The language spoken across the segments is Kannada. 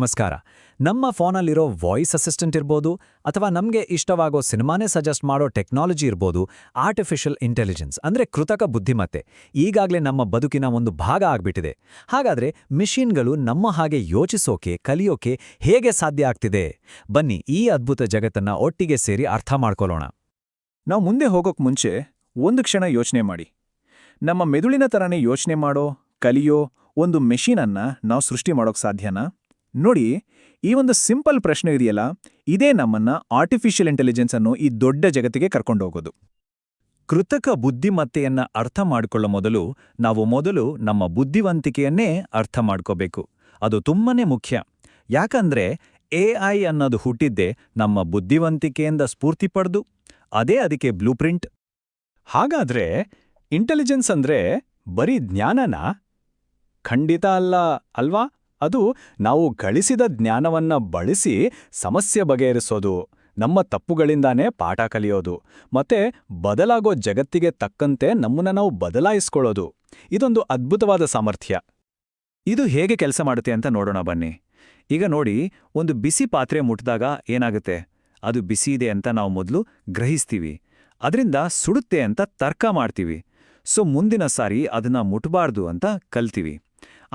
ನಮಸ್ಕಾರ. ನಮ್ಮ ಫೋನಲ್ಲಿರೋ ವಾಯ್ಸ್ ಅಸಿಸ್ಟೆಂಟ್ ಇರ್ಬೋದು ಅಥವಾ ನಮಗೆ ಇಷ್ಟವಾಗೋ ಸಿನಿಮಾನೇ ಸಜೆಸ್ಟ್ ಮಾಡೋ ಟೆಕ್ನಾಲಜಿ ಇರ್ಬೋದು, ಆರ್ಟಿಫಿಷಿಯಲ್ ಇಂಟೆಲಿಜೆನ್ಸ್ ಅಂದ್ರೆ ಕೃತಕ ಬುದ್ಧಿಮತ್ತೆ ಈಗಾಗಲೇ ನಮ್ಮ ಬದುಕಿನ ಒಂದು ಭಾಗ ಆಗ್ಬಿಟ್ಟಿದೆ. ಹಾಗಾದ್ರೆ ಮಿಷಿನ್ಗಳು ನಮ್ಮ ಹಾಗೆ ಯೋಚಿಸೋಕೆ, ಕಲಿಯೋಕೆ ಹೇಗೆ ಸಾಧ್ಯ ಆಗ್ತಿದೆ? ಬನ್ನಿ ಈ ಅದ್ಭುತ ಜಗತ್ತನ್ನ ಒಟ್ಟಿಗೆ ಸೇರಿ ಅರ್ಥ ಮಾಡ್ಕೊಳ್ಳೋಣ. ನಾವು ಮುಂದೆ ಹೋಗೋಕ್ ಮುಂಚೆ ಒಂದು ಕ್ಷಣ ಯೋಚನೆ ಮಾಡಿ. ನಮ್ಮ ಮೆದುಳಿನ ಥರನೇ ಯೋಚನೆ ಮಾಡೋ, ಕಲಿಯೋ ಒಂದು ಮೆಷಿನನ್ನ ನಾವು ಸೃಷ್ಟಿ ಮಾಡೋಕ್ ಸಾಧ್ಯನಾ? ನೋಡಿ, ಈ ಒಂದು ಸಿಂಪಲ್ ಪ್ರಶ್ನೆ ಇದೆಯಲ್ಲ, ಇದೇ ನಮ್ಮನ್ನ ಆರ್ಟಿಫಿಷಿಯಲ್ ಇಂಟೆಲಿಜೆನ್ಸ್ ಅನ್ನೋ ಈ ದೊಡ್ಡ ಜಗತ್ತಿಗೆ ಕರ್ಕೊಂಡೋಗೋದು. ಕೃತಕ ಬುದ್ಧಿಮತ್ತೆಯನ್ನ ಅರ್ಥ ಮಾಡಿಕೊಳ್ಳೋ ಮೊದಲು ನಮ್ಮ ಬುದ್ಧಿವಂತಿಕೆಯನ್ನೇ ಅರ್ಥ ಮಾಡ್ಕೋಬೇಕು. ಅದು ತುಂಬಾನೇ ಮುಖ್ಯ. ಯಾಕಂದ್ರೆ ಎಐ ಅನ್ನೋದು ಹುಟ್ಟಿದ್ದೇ ನಮ್ಮ ಬುದ್ಧಿವಂತಿಕೆಯಿಂದ ಸ್ಫೂರ್ತಿ ಪಡೆದು, ಅದೇ ಅದಕ್ಕೆ ಬ್ಲೂಪ್ರಿಂಟ್. ಹಾಗಾದ್ರೆ ಇಂಟೆಲಿಜೆನ್ಸ್ ಅಂದ್ರೆ ಬರೀ ಜ್ಞಾನನಾ? ಖಂಡಿತ ಅಲ್ಲ, ಅಲ್ವಾ? ಅದು ನಾವು ಗಳಿಸಿದ ಜ್ಞಾನವನ್ನ ಬಳಸಿ ಸಮಸ್ಯೆ ಬಗೆಹರಿಸೋದು, ನಮ್ಮ ತಪ್ಪುಗಳಿಂದಾನೇ ಪಾಠ ಕಲಿಯೋದು, ಮತ್ತೆ ಬದಲಾಗೋ ಜಗತ್ತಿಗೆ ತಕ್ಕಂತೆ ನಮ್ಮನ್ನ ನಾವು ಬದಲಾಯಿಸ್ಕೊಳ್ಳೋದು. ಇದೊಂದು ಅದ್ಭುತವಾದ ಸಾಮರ್ಥ್ಯ. ಇದು ಹೇಗೆ ಕೆಲಸ ಮಾಡುತ್ತೆ ಅಂತ ನೋಡೋಣ ಬನ್ನಿ. ಈಗ ನೋಡಿ, ಒಂದು ಬಿಸಿ ಪಾತ್ರೆ ಮುಟ್ಟಿದಾಗ ಏನಾಗುತ್ತೆ? ಅದು ಬಿಸಿ ಇದೆ ಅಂತ ನಾವು ಮೊದಲು ಗ್ರಹಿಸ್ತೀವಿ. ಅದರಿಂದ ಸುಡುತ್ತೆ ಅಂತ ತರ್ಕ ಮಾಡ್ತೀವಿ. ಸೊ ಮುಂದಿನ ಸಾರಿ ಅದನ್ನ ಮುಟ್ಬಾರ್ದು ಅಂತ ಕಲ್ತೀವಿ.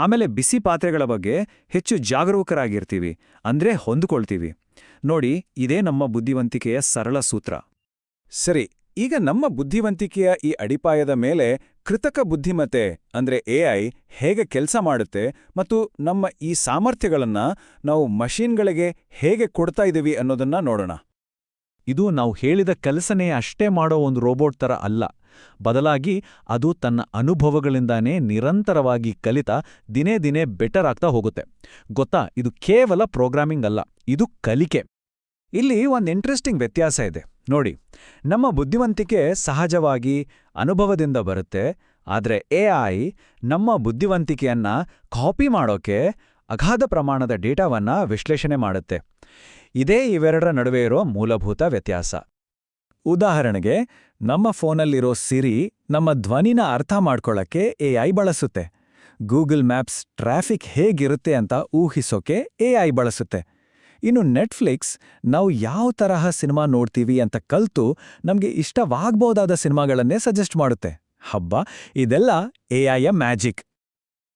ಆಮೇಲೆ ಬಿಸಿ ಪಾತ್ರೆಗಳ ಬಗ್ಗೆ ಹೆಚ್ಚು ಜಾಗರೂಕರಾಗಿರ್ತೀವಿ, ಅಂದ್ರೆ ಹೊಂದಿಕೊಳ್ತೀವಿ. ನೋಡಿ, ಇದೇ ನಮ್ಮ ಬುದ್ಧಿವಂತಿಕೆಯ ಸರಳ ಸೂತ್ರ. ಸರಿ, ಈಗ ನಮ್ಮ ಬುದ್ಧಿವಂತಿಕೆಯ ಈ ಅಡಿಪಾಯದ ಮೇಲೆ ಕೃತಕ ಬುದ್ಧಿಮತ್ತೆ ಅಂದ್ರೆ ಎಐ ಹೇಗೆ ಕೆಲಸ ಮಾಡುತ್ತೆ ಮತ್ತು ನಮ್ಮ ಈ ಸಾಮರ್ಥ್ಯಗಳನ್ನ ನಾವು ಮಷೀನ್ಗಳಿಗೆ ಹೇಗೆ ಕೊಡ್ತಾ ಇದ್ದೀವಿ ಅನ್ನೋದನ್ನ ನೋಡೋಣ. ಇದು ನಾವು ಹೇಳಿದ ಕೆಲಸನೇ ಅಷ್ಟೇ ಮಾಡೋ ಒಂದು ರೋಬೋಟ್ ತರ ಅಲ್ಲ. ಬದಲಾಗಿ ಅದು ತನ್ನ ಅನುಭವಗಳಿಂದಾನೇ ನಿರಂತರವಾಗಿ ಕಲಿತಾ ದಿನೇ ದಿನೇ ಬೆಟರ್ ಆಗ್ತಾ ಹೋಗುತ್ತೆ. ಗೊತ್ತಾ, ಇದು ಕೇವಲ ಪ್ರೋಗ್ರಾಮಿಂಗ್ ಅಲ್ಲ, ಇದು ಕಲಿಕೆ. ಇಲ್ಲಿ ಒಂದು ಇಂಟ್ರೆಸ್ಟಿಂಗ್ ವ್ಯತ್ಯಾಸ ಇದೆ ನೋಡಿ. ನಮ್ಮ ಬುದ್ಧಿವಂತಿಕೆ ಸಹಜವಾಗಿ ಅನುಭವದಿಂದ ಬರುತ್ತೆ, ಆದ್ರೆ ಎಐ ನಮ್ಮ ಬುದ್ಧಿವಂತಿಕೆಯನ್ನ ಕಾಪಿ ಮಾಡೋಕೆ ಅಗಾಧ ಪ್ರಮಾಣದ ಡೇಟಾವನ್ನ ವಿಶ್ಲೇಷಣೆ ಮಾಡುತ್ತೆ. ಇದೇ ಇವೆರಡರ ನಡುವೆ ಇರೋ ಮೂಲಭೂತ ವ್ಯತ್ಯಾಸ. ಉದಾಹರಣೆಗೆ, ನಮ್ಮ ಫೋನಲ್ಲಿರೋ ಸಿರಿ ನಮ್ಮ ಧ್ವನಿನ ಅರ್ಥ ಮಾಡ್ಕೊಳ್ಳಕ್ಕೆ ಎಐ ಬಳಸುತ್ತೆ. ಗೂಗಲ್ ಮ್ಯಾಪ್ಸ್ ಟ್ರಾಫಿಕ್ ಹೇಗಿರುತ್ತೆ ಅಂತ ಊಹಿಸೋಕೆ ಎಐ ಬಳಸುತ್ತೆ. ಇನ್ನು ನೆಟ್ಫ್ಲಿಕ್ಸ್ ನಾವು ಯಾವ ತರಹ ಸಿನಿಮಾ ನೋಡ್ತೀವಿ ಅಂತ ಕಲ್ತು ನಮ್ಗೆ ಇಷ್ಟವಾಗ್ಬೋದಾದ ಸಿನಿಮಾಗಳನ್ನೇ ಸಜೆಸ್ಟ್ ಮಾಡುತ್ತೆ. ಹಬ್ಬ, ಇದೆಲ್ಲ ಎಐಯ ಮ್ಯಾಜಿಕ್.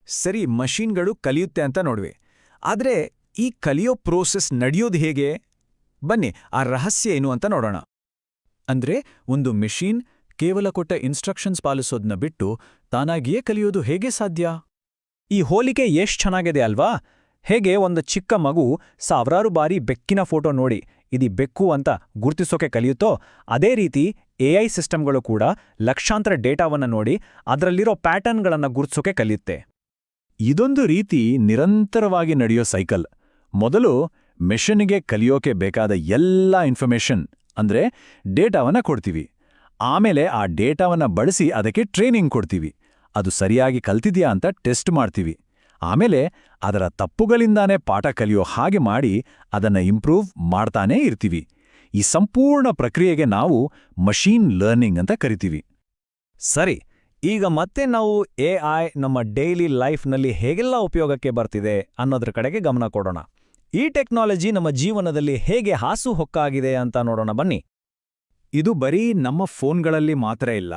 ಸರಿ, ಮಷೀನ್ಗಳು ಕಲಿಯುತ್ತೆ ಅಂತ ನೋಡ್ವಿ. ಆದ್ರೆ ಈ ಕಲಿಯೋ ಪ್ರೋಸೆಸ್ ನಡೆಯೋದು ಹೇಗೆ? ಬನ್ನಿ ಆ ರಹಸ್ಯ ಏನು ಅಂತ ನೋಡೋಣ. ಅಂದ್ರೆ ಒಂದು ಮೆಷೀನ್ ಕೇವಲ ಕೊಟ್ಟ ಇನ್ಸ್ಟ್ರಕ್ಷನ್ಸ್ ಪಾಲಿಸೋದನ್ನ ಬಿಟ್ಟು ತಾನಾಗಿಯೇ ಕಲಿಯೋದು ಹೇಗೆ ಸಾಧ್ಯ? ಈ ಹೋಲಿಕೆ ಎಷ್ಟ್ ಚೆನ್ನಾಗಿದೆ ಅಲ್ವಾ? ಹೇಗೆ ಒಂದು ಚಿಕ್ಕ ಮಗು ಸಾವಿರಾರು ಬಾರಿ ಬೆಕ್ಕಿನ ಫೋಟೋ ನೋಡಿ ಇದು ಬೆಕ್ಕು ಅಂತ ಗುರ್ತಿಸೋಕೆ ಕಲಿಯುತ್ತೋ, ಅದೇ ರೀತಿ ಎಐ ಸಿಸ್ಟಮ್ಗಳು ಕೂಡ ಲಕ್ಷಾಂತರ ಡೇಟಾವನ್ನ ನೋಡಿ ಅದರಲ್ಲಿರೋ ಪ್ಯಾಟರ್ನ್ಗಳನ್ನ ಗುರ್ತಿಸೋಕೆ ಕಲಿಯುತ್ತೆ. ಇದೊಂದು ರೀತಿ ನಿರಂತರವಾಗಿ ನಡೆಯೋ ಸೈಕಲ್. ಮೊದಲು ಮೆಷಿನ್ಗೆ ಕಲಿಯೋಕೆ ಬೇಕಾದ ಎಲ್ಲ ಇನ್ಫಾರ್ಮೇಷನ್ ಅಂದ್ರೆ ಡೇಟಾವನ್ನ ಕೊಡ್ತೀವಿ. ಆಮೇಲೆ ಆ ಡೇಟಾವನ್ನ ಬಳಸಿ ಅದಕ್ಕೆ ಟ್ರೈನಿಂಗ್ ಕೊಡ್ತೀವಿ. ಅದು ಸರಿಯಾಗಿ ಕಲ್ತಿದ್ಯಾ ಅಂತ ಟೆಸ್ಟ್ ಮಾಡ್ತೀವಿ. ಆಮೇಲೆ ಅದರ ತಪ್ಪುಗಳಿಂದಾನೇ ಪಾಠ ಕಲಿಯೋ ಹಾಗೆ ಮಾಡಿ ಅದನ್ನ ಇಂಪ್ರೂವ್ ಮಾಡ್ತಾನೇ ಇರ್ತೀವಿ. ಈ ಸಂಪೂರ್ಣ ಪ್ರಕ್ರಿಯೆಗೆ ನಾವು ಮಷೀನ್ ಲರ್ನಿಂಗ್ ಅಂತ ಕರಿತೀವಿ. ಸರಿ, ಈಗ ಮತ್ತೆ ನಾವು ಎಐ ನಮ್ಮ ಡೈಲಿ ಲೈಫ್ನಲ್ಲಿ ಹೇಗೆಲ್ಲ ಉಪಯೋಗಕ್ಕೆ ಬರ್ತಿದೆ ಅನ್ನೋದ್ರ ಕಡೆಗೆ ಗಮನ ಕೊಡೋಣ. ಈ ಟೆಕ್ನಾಲಜಿ ನಮ್ಮ ಜೀವನದಲ್ಲಿ ಹೇಗೆ ಹಾಸುಹೊಕ್ಕಾಗಿದೆ ಅಂತ ನೋಡೋಣ ಬನ್ನಿ. ಇದು ಬರೀ ನಮ್ಮ ಫೋನ್ಗಳಲ್ಲಿ ಮಾತ್ರ ಇಲ್ಲ.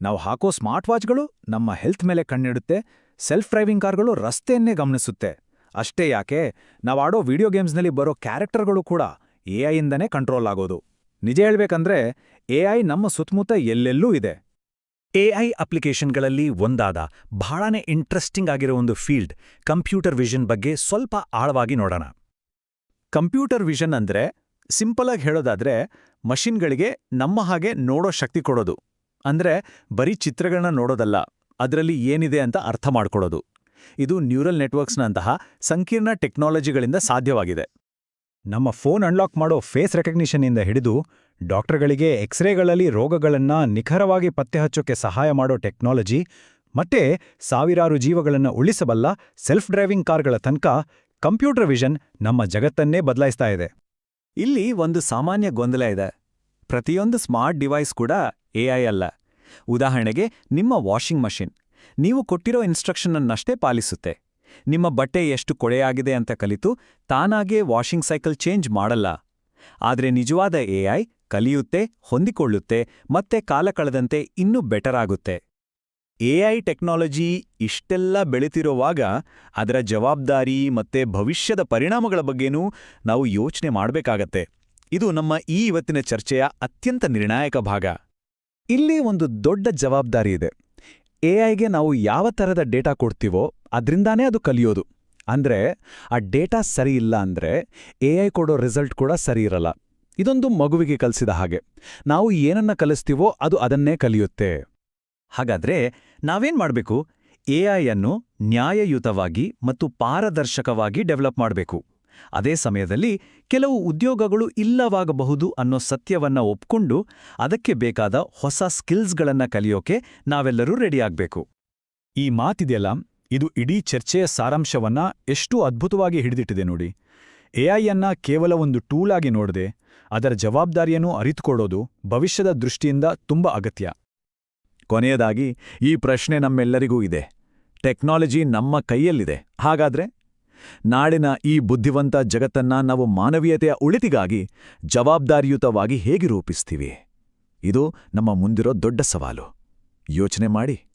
ನಾವು ಹಾಕೋ ಸ್ಮಾರ್ಟ್ ವಾಚ್ಗಳು ನಮ್ಮ ಹೆಲ್ತ್ ಮೇಲೆ ಕಣ್ಣಿಡುತ್ತೆ. ಸೆಲ್ಫ್ ಡ್ರೈವಿಂಗ್ ಕಾರ್ಗಳು ರಸ್ತೆಯನ್ನೇ ಗಮನಿಸುತ್ತೆ. ಅಷ್ಟೇ ಯಾಕೆ, ನಾವಾಡೋ ವಿಡಿಯೋ ಗೇಮ್ಸ್ನಲ್ಲಿ ಬರೋ ಕ್ಯಾರೆಕ್ಟರ್ಗಳು ಕೂಡ ಎಐಯಿಂದನೇ ಕಂಟ್ರೋಲ್ ಆಗೋದು. ನಿಜ ಹೇಳ್ಬೇಕಂದ್ರೆ ಎಐ ನಮ್ಮ ಸುತ್ತಮುತ್ತ ಎಲ್ಲೆಲ್ಲೂ ಇದೆ. ಎಐ ಅಪ್ಲಿಕೇಶನ್ಗಳಲ್ಲಿ ಒಂದಾದ ಬಹಳನೇ ಇಂಟ್ರೆಸ್ಟಿಂಗ್ ಆಗಿರೋ ಒಂದು ಫೀಲ್ಡ್ ಕಂಪ್ಯೂಟರ್ ವಿಷನ್ ಬಗ್ಗೆ ಸ್ವಲ್ಪ ಆಳವಾಗಿ ನೋಡೋಣ. ಕಂಪ್ಯೂಟರ್ ವಿಷನ್ ಅಂದ್ರೆ ಸಿಂಪಲ್ ಆಗಿ ಹೇಳೋದಾದ್ರೆ ಮಷಿನ್ಗಳಿಗೆ ನಮ್ಮ ಹಾಗೆ ನೋಡೋ ಶಕ್ತಿ ಕೊಡೋದು. ಅಂದ್ರೆ ಬರೀ ಚಿತ್ರಗಳನ್ನ ನೋಡೋದಲ್ಲ, ಅದರಲ್ಲಿ ಏನಿದೆ ಅಂತ ಅರ್ಥ ಮಾಡ್ಕೊಳ್ಳೋದು. ಇದು ನ್ಯೂರಲ್ ನೆಟ್ವರ್ಕ್ಸ್ನಂತಹ ಸಂಕೀರ್ಣ ಟೆಕ್ನಾಲಜಿಗಳಿಂದ ಸಾಧ್ಯವಾಗಿದೆ. ನಮ್ಮ ಫೋನ್ ಅನ್ಲಾಕ್ ಮಾಡೋ ಫೇಸ್ ರೆಕಗ್ನಿಷನ್ನಿಂದ ಹಿಡಿದು ಡಾಕ್ಟರ್ಗಳಿಗೆ ಎಕ್ಸ್ರೇಗಳಲ್ಲಿ ರೋಗಗಳನ್ನ ನಿಖರವಾಗಿ ಪತ್ತೆ ಹಚ್ಚೋಕೆ ಸಹಾಯ ಮಾಡೋ ಟೆಕ್ನಾಲಜಿ, ಮತ್ತೆ ಸಾವಿರಾರು ಜೀವಗಳನ್ನ ಉಳಿಸಬಲ್ಲ ಸೆಲ್ಫ್ ಡ್ರೈವಿಂಗ್ ಕಾರ್ಗಳ ತನಕ ಕಂಪ್ಯೂಟರ್ ವಿಷನ್ ನಮ್ಮ ಜಗತ್ತನ್ನೇ ಬದಲಾಯಿಸ್ತಾ ಇದೆ. ಇಲ್ಲಿ ಒಂದು ಸಾಮಾನ್ಯ ಗೊಂದಲ ಇದೆ. ಪ್ರತಿಯೊಂದು ಸ್ಮಾರ್ಟ್ ಡಿವೈಸ್ ಕೂಡ ಎಐ ಅಲ್ಲ. ಉದಾಹರಣೆಗೆ ನಿಮ್ಮ ವಾಷಿಂಗ್ ಮಷಿನ್ ನೀವು ಕೊಟ್ಟಿರೋ ಇನ್ಸ್ಟ್ರಕ್ಷನ್ನಷ್ಟೇ ಪಾಲಿಸುತ್ತೆ. ನಿಮ್ಮ ಬಟ್ಟೆ ಎಷ್ಟು ಕೊಳೆಯಾಗಿದೆ ಅಂತ ಕಲಿತು ತಾನಾಗೇ ವಾಷಿಂಗ್ ಸೈಕಲ್ ಚೇಂಜ್ ಮಾಡಲ್ಲ. ಆದ್ರೆ ನಿಜವಾದ ಎಐ ಕಲಿಯುತ್ತೆ, ಹೊಂದಿಕೊಳ್ಳುತ್ತೆ, ಮತ್ತೆ ಕಾಲ ಕಳೆದಂತೆ ಇನ್ನೂ ಬೆಟರ್ ಆಗುತ್ತೆ. ಎಐ ಟೆಕ್ನಾಲಜಿ ಇಷ್ಟೆಲ್ಲ ಬೆಳೆತಿರೋವಾಗ ಅದರ ಜವಾಬ್ದಾರಿ ಮತ್ತೆ ಭವಿಷ್ಯದ ಪರಿಣಾಮಗಳ ಬಗ್ಗೆನೂ ನಾವು ಯೋಚನೆ ಮಾಡಬೇಕಾಗತ್ತೆ. ಇದು ನಮ್ಮ ಈ ಇವತ್ತಿನ ಚರ್ಚೆಯ ಅತ್ಯಂತ ನಿರ್ಣಾಯಕ ಭಾಗ. ಇಲ್ಲಿ ಒಂದು ದೊಡ್ಡ ಜವಾಬ್ದಾರಿ ಇದೆ. ಎಐಗೆ ನಾವು ಯಾವ ಥರದ ಡೇಟಾ ಕೊಡ್ತೀವೋ ಅದರಿಂದಾನೇ ಅದು ಕಲಿಯೋದು. ಅಂದ್ರೆ ಆ ಡೇಟಾ ಸರಿ ಇಲ್ಲ ಅಂದ್ರೆ ಎಐ ಕೊಡೋ ರಿಸಲ್ಟ್ ಕೂಡ ಸರಿ ಇರಲ್ಲ. ಇದೊಂದು ಮಗುವಿಗೆ ಕಲಿಸಿದ ಹಾಗೆ. ನಾವು ಏನನ್ನ ಕಲಿಸ್ತೀವೋ ಅದು ಅದನ್ನೇ ಕಲಿಯುತ್ತೆ. ಹಾಗಾದ್ರೆ ನಾವೇನ್ ಮಾಡ್ಬೇಕು? ಎಐ ಅನ್ನು ನ್ಯಾಯಯುತವಾಗಿ ಮತ್ತು ಪಾರದರ್ಶಕವಾಗಿ ಡೆವಲಪ್ ಮಾಡಬೇಕು. ಅದೇ ಸಮಯದಲ್ಲಿ ಕೆಲವು ಉದ್ಯೋಗಗಳು ಇಲ್ಲವಾಗಬಹುದು ಅನ್ನೋ ಸತ್ಯವನ್ನ ಒಪ್ಕೊಂಡು ಅದಕ್ಕೆ ಬೇಕಾದ ಹೊಸ ಸ್ಕಿಲ್ಸ್ಗಳನ್ನ ಕಲಿಯೋಕೆ ನಾವೆಲ್ಲರೂ ರೆಡಿಯಾಗಬೇಕು. ಈ ಮಾತಿದೆಯಲ್ಲ, ಇದು ಇಡೀ ಚರ್ಚೆಯ ಸಾರಾಂಶವನ್ನ ಎಷ್ಟು ಅದ್ಭುತವಾಗಿ ಹಿಡಿದಿಟ್ಟಿದೆ ನೋಡಿ. ಎಐಯನ್ನ ಕೇವಲ ಒಂದು ಟೂಲ್ ಆಗಿ ನೋಡದೆ ಅದರ ಜವಾಬ್ದಾರಿಯನ್ನು ಅರಿತುಕೊಳ್ಳೋದು ಭವಿಷ್ಯದ ದೃಷ್ಟಿಯಿಂದ ತುಂಬಾ ಅಗತ್ಯ. ಕೊನೆಯದಾಗಿ ಈ ಪ್ರಶ್ನೆ ನಮ್ಮೆಲ್ಲರಿಗೂ ಇದೆ. ಟೆಕ್ನಾಲಜಿ ನಮ್ಮ ಕೈಯಲ್ಲಿದೆ. ಹಾಗಾದ್ರೆ ನಾಳಿನ ಈ ಬುದ್ಧಿವಂತ ಜಗತ್ತನ್ನ ನಾವು ಮಾನವೀಯತೆಯ ಉಳಿತಿಗಾಗಿ ಜವಾಬ್ದಾರಿಯುತವಾಗಿ ಹೇಗೆ ರೂಪಿಸ್ತೀವಿ? ಇದು ನಮ್ಮ ಮುಂದಿರೋ ದೊಡ್ಡ ಸವಾಲು. ಯೋಚನೆ ಮಾಡಿ.